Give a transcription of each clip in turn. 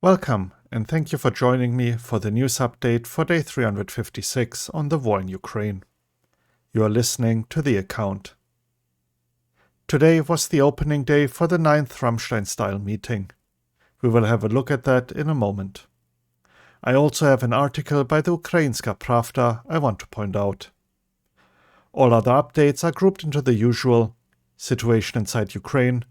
Welcome, and thank you for joining me for the news update for day 356 on the war in Ukraine. You are listening to The Account. Today was the opening day for the 9th Ramstein-style meeting. We will have a look at that in a moment. I also have an article by the Ukrainska Pravda I want to point out. All other updates are grouped into the usual situation inside Ukraine,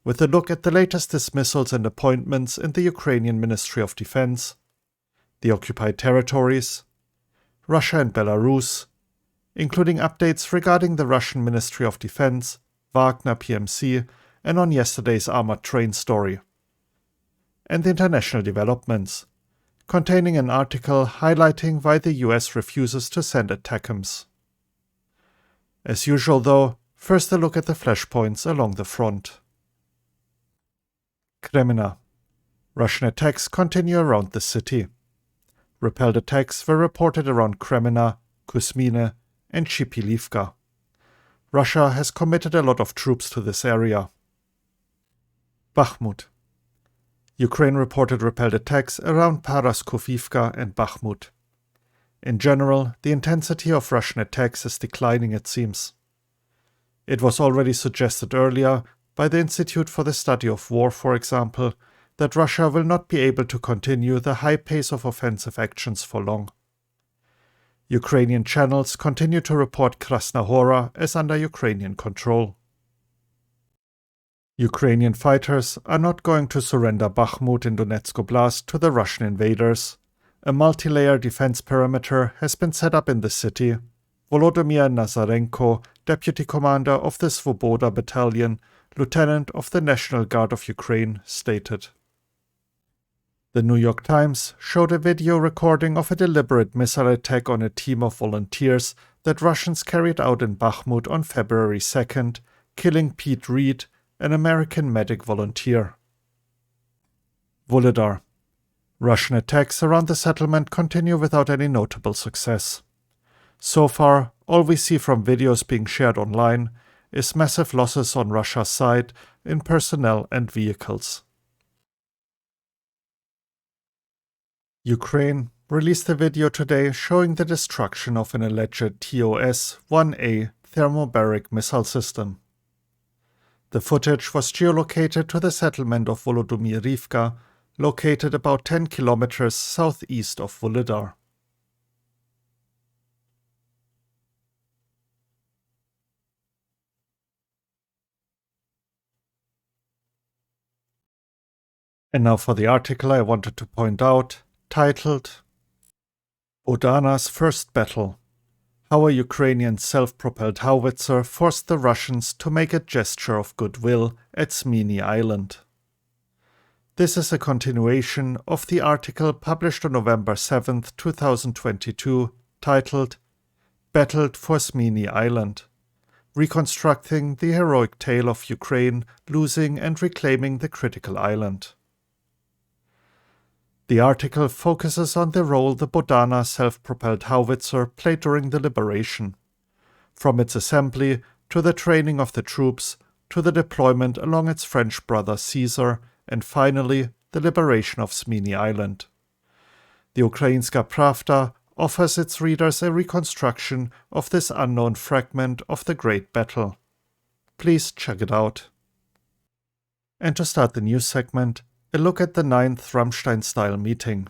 with a look at the latest dismissals and appointments in the Ukrainian Ministry of Defense, the occupied territories, Russia and Belarus, including updates regarding the Russian Ministry of Defense, Wagner PMC, and on yesterday's armored train story, and the international developments, containing an article highlighting why the US refuses to send ATACMS. As usual though, first a look at the flashpoints along the front. Kremina. Russian attacks continue around the city. Repelled attacks were reported around Kremina, Kuzmine, and Shipilivka. Russia has committed a lot of troops to this area. Bakhmut. Ukraine reported repelled attacks around Paraskopivka and Bakhmut. In general, the intensity of Russian attacks is declining, it seems. It was already suggested earlier by the Institute for the Study of War, for example, that Russia will not be able to continue the high pace of offensive actions for long. Ukrainian channels continue to report Krasnahora as under Ukrainian control. Ukrainian fighters are not going to surrender Bakhmut in Donetsk Oblast to the Russian invaders. A multi-layer defense perimeter has been set up in the city. Volodymyr Nazarenko, deputy commander of the Svoboda Battalion, lieutenant of the National Guard of Ukraine, stated. The New York Times showed a video recording of a deliberate missile attack on a team of volunteers that Russians carried out in Bakhmut on February 2nd, killing Pete Reed, an American medic volunteer. Vuhledar. Russian attacks around the settlement continue without any notable success. So far, all we see from videos being shared online is massive losses on Russia's side in personnel and vehicles. Ukraine released a video today showing the destruction of an alleged TOS-1A thermobaric missile system. The footage was geolocated to the settlement of Volodymyrivka, located about 10 kilometers southeast of Vuhledar. And now for the article I wanted to point out, titled Bodana's First Battle: How a Ukrainian self-propelled howitzer forced the Russians to make a gesture of goodwill at Shmyhal Island. This is a continuation of the article published on November 7, 2022, titled Battled for Shmyhal Island: Reconstructing the Heroic Tale of Ukraine Losing and Reclaiming the Critical Island. The article focuses on the role the Bodana self-propelled howitzer played during the liberation, from its assembly to the training of the troops to the deployment along its French brother Caesar, and finally the liberation of Shmyhal Island. The Ukrainska Pravda offers its readers a reconstruction of this unknown fragment of the Great Battle. Please check it out. And to start the news segment, a look at the 9th Ramstein-style meeting.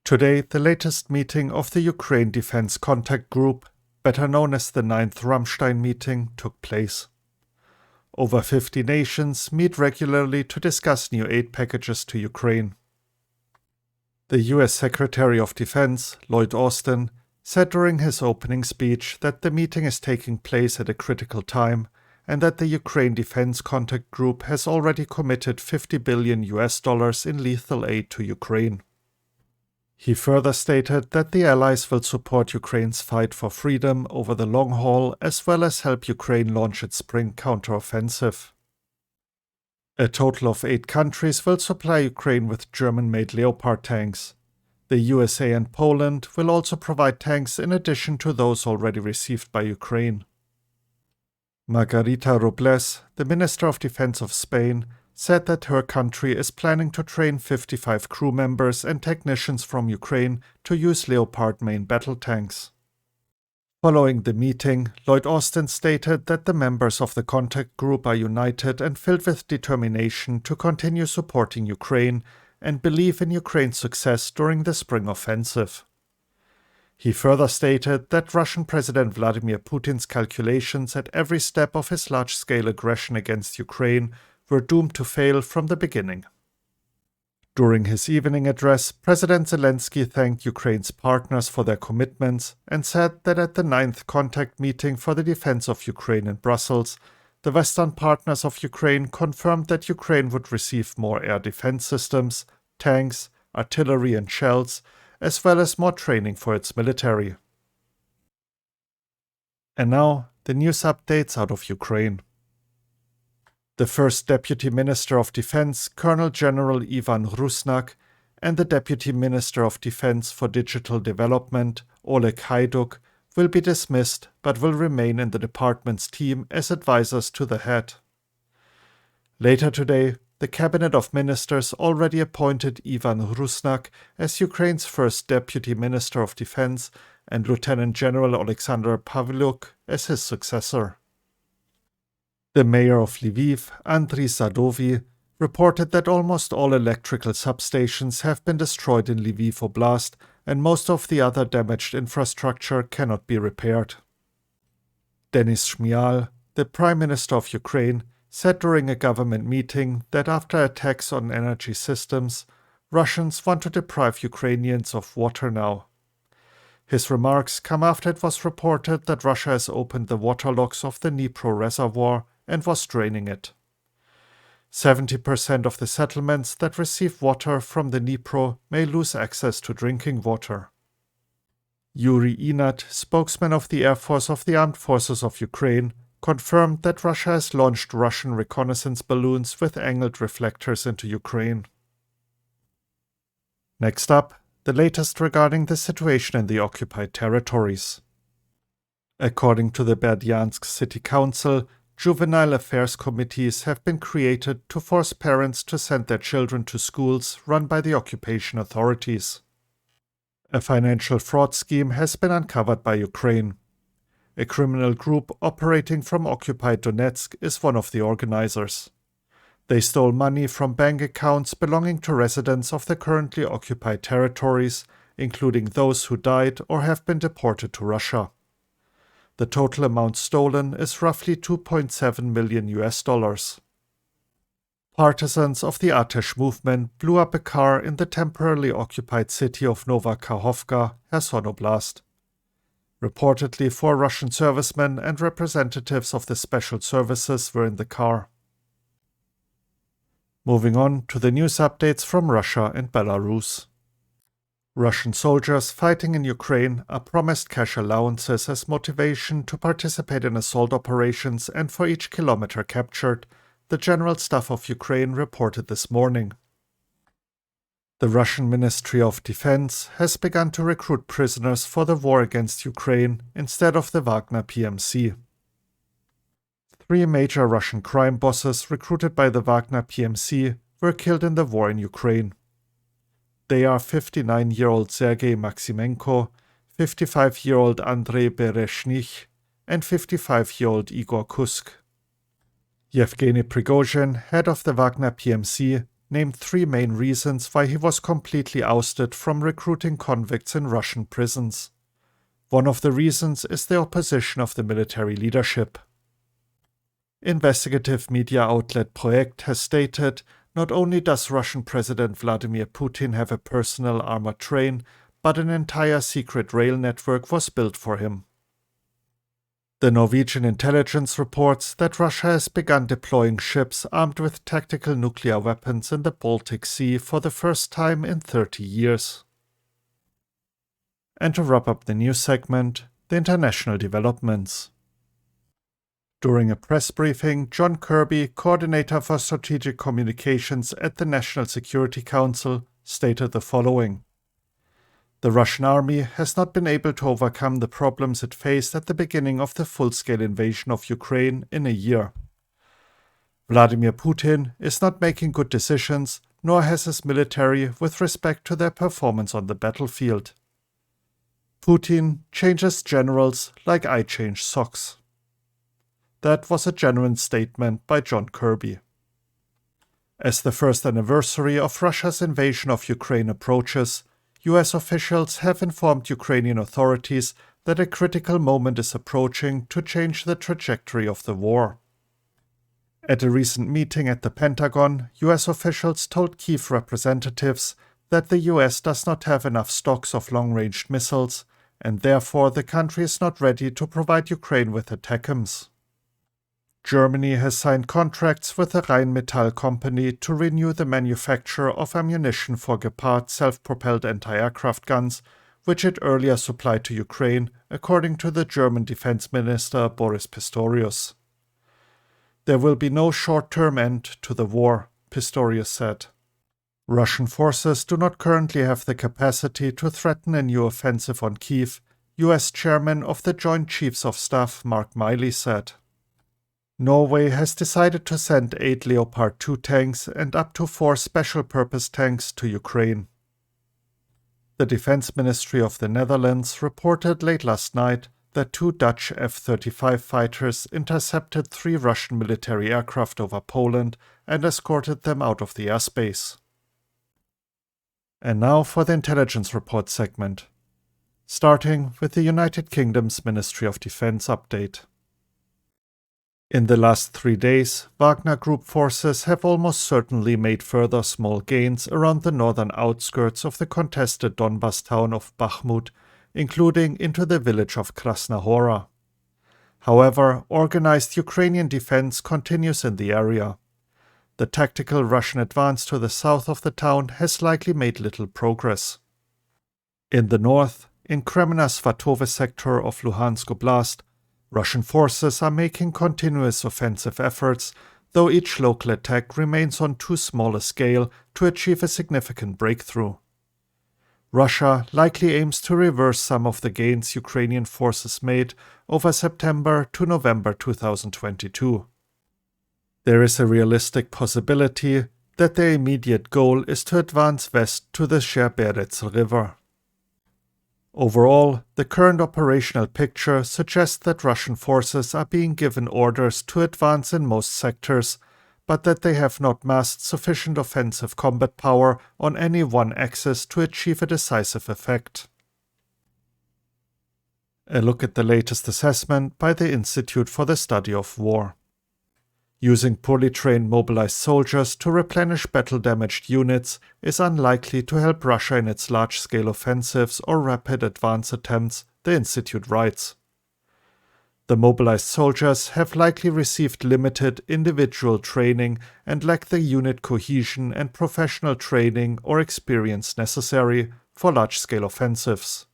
Today, the latest meeting of the Ukraine Defense Contact Group, better known as the 9th Ramstein Meeting, took place. Over 50 nations meet regularly to discuss new aid packages to Ukraine. The US Secretary of Defense, Lloyd Austin, said during his opening speech that the meeting is taking place at a critical time and that the Ukraine Defense Contact Group has already committed $50 billion in lethal aid to Ukraine. He further stated that the Allies will support Ukraine's fight for freedom over the long haul as well as help Ukraine launch its spring counteroffensive. A total of 8 countries will supply Ukraine with German-made Leopard tanks. The USA and Poland will also provide tanks in addition to those already received by Ukraine. Margarita Robles, the Minister of Defense of Spain, said that her country is planning to train 55 crew members and technicians from Ukraine to use Leopard main battle tanks. Following the meeting, Lloyd Austin stated that the members of the contact group are united and filled with determination to continue supporting Ukraine and believe in Ukraine's success during the spring offensive. He further stated that Russian President Vladimir Putin's calculations at every step of his large-scale aggression against Ukraine were doomed to fail from the beginning. During his evening address, President Zelensky thanked Ukraine's partners for their commitments and said that at the 9th contact meeting for the defense of Ukraine in Brussels, the Western partners of Ukraine confirmed that Ukraine would receive more air defense systems, tanks, artillery and shells, as well as more training for its military. And now, the news updates out of Ukraine. The first Deputy Minister of Defense, Colonel General Ivan Rusnak, and the Deputy Minister of Defense for Digital Development, Oleg Haiduk, will be dismissed but will remain in the department's team as advisors to the head. Later today, the Cabinet of Ministers already appointed Ivan Rusnak as Ukraine's first Deputy Minister of Defense and Lieutenant General Alexander Pavlyuk as his successor. The mayor of Lviv, Andriy Sadovy, reported that almost all electrical substations have been destroyed in Lviv Oblast and most of the other damaged infrastructure cannot be repaired. Denis Shmyhal, the Prime Minister of Ukraine, said during a government meeting that after attacks on energy systems, Russians want to deprive Ukrainians of water now. His remarks come after it was reported that Russia has opened the waterlocks of the Dnipro reservoir and was draining it. 70% of the settlements that receive water from the Dnipro may lose access to drinking water. Yuri Inat, spokesman of the Air Force of the Armed Forces of Ukraine, confirmed that Russia has launched Russian reconnaissance balloons with angled reflectors into Ukraine. Next up, the latest regarding the situation in the occupied territories. According to the Berdiansk City Council, juvenile affairs committees have been created to force parents to send their children to schools run by the occupation authorities. A financial fraud scheme has been uncovered by Ukraine. A criminal group operating from occupied Donetsk is one of the organizers. They stole money from bank accounts belonging to residents of the currently occupied territories, including those who died or have been deported to Russia. The total amount stolen is roughly $2.7 million. Partisans of the ATACMS movement blew up a car in the temporarily occupied city of Nova Kakhovka, Kherson Oblast. Reportedly, 4 Russian servicemen and representatives of the special services were in the car. Moving on to the news updates from Russia and Belarus. Russian soldiers fighting in Ukraine are promised cash allowances as motivation to participate in assault operations and for each kilometer captured, the General Staff of Ukraine reported this morning. The Russian Ministry of Defense has begun to recruit prisoners for the war against Ukraine instead of the Wagner PMC. 3 major Russian crime bosses recruited by the Wagner PMC were killed in the war in Ukraine. They are 59-year-old Sergei Maximenko, 55-year-old Andrei Bereshnych, and 55-year-old Igor Kusk. Yevgeny Prigozhin, head of the Wagner PMC, named 3 main reasons why he was completely ousted from recruiting convicts in Russian prisons. One of the reasons is the opposition of the military leadership. Investigative media outlet Projekt has stated, not only does Russian President Vladimir Putin have a personal armored train, but an entire secret rail network was built for him. The Norwegian intelligence reports that Russia has begun deploying ships armed with tactical nuclear weapons in the Baltic Sea for the first time in 30 years. And to wrap up the news segment, the international developments. During a press briefing, John Kirby, coordinator for strategic communications at the National Security Council, stated the following. The Russian army has not been able to overcome the problems it faced at the beginning of the full-scale invasion of Ukraine in a year. Vladimir Putin is not making good decisions, nor has his military with respect to their performance on the battlefield. Putin changes generals like I change socks. That was a genuine statement by John Kirby. As the first anniversary of Russia's invasion of Ukraine approaches, US officials have informed Ukrainian authorities that a critical moment is approaching to change the trajectory of the war. At a recent meeting at the Pentagon, US officials told Kyiv representatives that the US does not have enough stocks of long-range missiles, and therefore the country is not ready to provide Ukraine with ATACMS. Germany has signed contracts with the Rheinmetall company to renew the manufacture of ammunition for Gepard self-propelled anti-aircraft guns, which it earlier supplied to Ukraine, according to the German Defense Minister Boris Pistorius. There will be no short-term end to the war, Pistorius said. Russian forces do not currently have the capacity to threaten a new offensive on Kyiv, US Chairman of the Joint Chiefs of Staff Mark Milley said. Norway has decided to send 8 Leopard 2 tanks and up to 4 special-purpose tanks to Ukraine. The Defense Ministry of the Netherlands reported late last night that 2 Dutch F-35 fighters intercepted 3 Russian military aircraft over Poland and escorted them out of the airspace. And now for the Intelligence Report segment, starting with the United Kingdom's Ministry of Defense update. In the last 3 days, Wagner Group forces have almost certainly made further small gains around the northern outskirts of the contested Donbas town of Bakhmut, including into the village of Krasna Hora. However, organized Ukrainian defense continues in the area. The tactical Russian advance to the south of the town has likely made little progress. In the north, in Kremena-Svatove sector of Luhansk Oblast, Russian forces are making continuous offensive efforts, though each local attack remains on too small a scale to achieve a significant breakthrough. Russia likely aims to reverse some of the gains Ukrainian forces made over September to November 2022. There is a realistic possibility that their immediate goal is to advance west to the Sherberets River. Overall, the current operational picture suggests that Russian forces are being given orders to advance in most sectors, but that they have not massed sufficient offensive combat power on any one axis to achieve a decisive effect. A look at the latest assessment by the Institute for the Study of War. Using poorly trained mobilized soldiers to replenish battle-damaged units is unlikely to help Russia in its large-scale offensives or rapid advance attempts, the Institute writes. The mobilized soldiers have likely received limited individual training and lack the unit cohesion and professional training or experience necessary for large-scale offensives.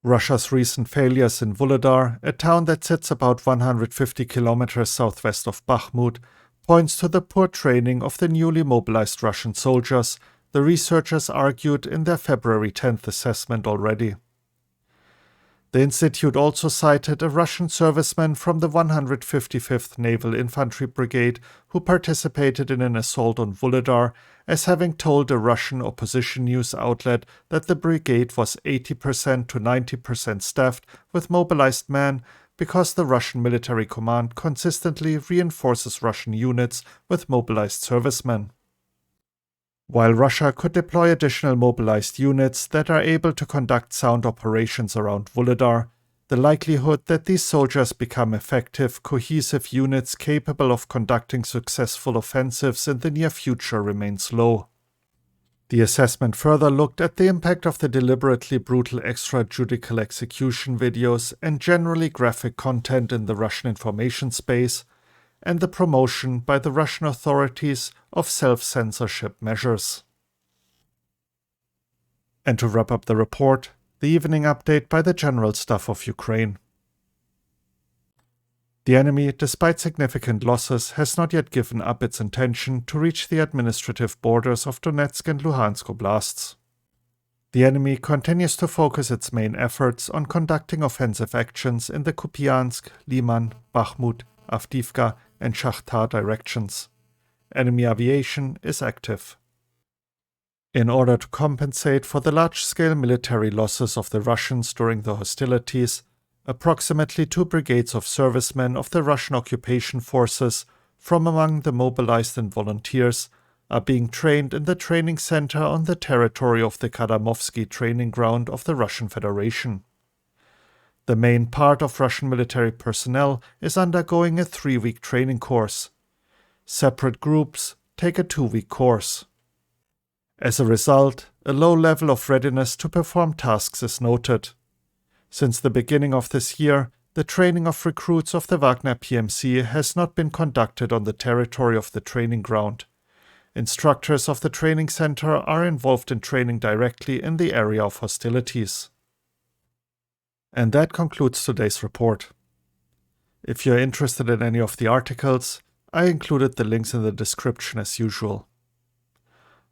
Russia's recent failures in Vuhledar, a town that sits about 150 kilometers southwest of Bakhmut, points to the poor training of the newly mobilized Russian soldiers, the researchers argued in their February 10th assessment already. The Institute also cited a Russian serviceman from the 155th Naval Infantry Brigade who participated in an assault on Vuhledar as having told a Russian opposition news outlet that the brigade was 80% to 90% staffed with mobilized men because the Russian military command consistently reinforces Russian units with mobilized servicemen. While Russia could deploy additional mobilized units that are able to conduct sound operations around Vuhledar, the likelihood that these soldiers become effective, cohesive units capable of conducting successful offensives in the near future remains low. The assessment further looked at the impact of the deliberately brutal extrajudicial execution videos and generally graphic content in the Russian information space, and the promotion by the Russian authorities of self-censorship measures. And to wrap up the report, the evening update by the General Staff of Ukraine. The enemy, despite significant losses, has not yet given up its intention to reach the administrative borders of Donetsk and Luhansk oblasts. The enemy continues to focus its main efforts on conducting offensive actions in the Kupiansk, Liman, Bakhmut, Avdiivka, and Shakhtar directions. Enemy aviation is active. In order to compensate for the large-scale military losses of the Russians during the hostilities, approximately 2 brigades of servicemen of the Russian occupation forces from among the mobilized and volunteers are being trained in the training center on the territory of the Kadamovsky training ground of the Russian Federation. The main part of Russian military personnel is undergoing a 3-week training course. Separate groups take a 2-week course. As a result, a low level of readiness to perform tasks is noted. Since the beginning of this year, the training of recruits of the Wagner PMC has not been conducted on the territory of the training ground. Instructors of the training center are involved in training directly in the area of hostilities. And that concludes today's report. If you're interested in any of the articles, I included the links in the description as usual.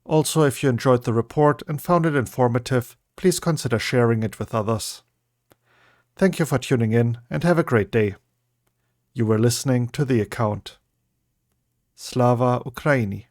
Also, if you enjoyed the report and found it informative, please consider sharing it with others. Thank you for tuning in and have a great day. You were listening to The Account. Slava Ukraini.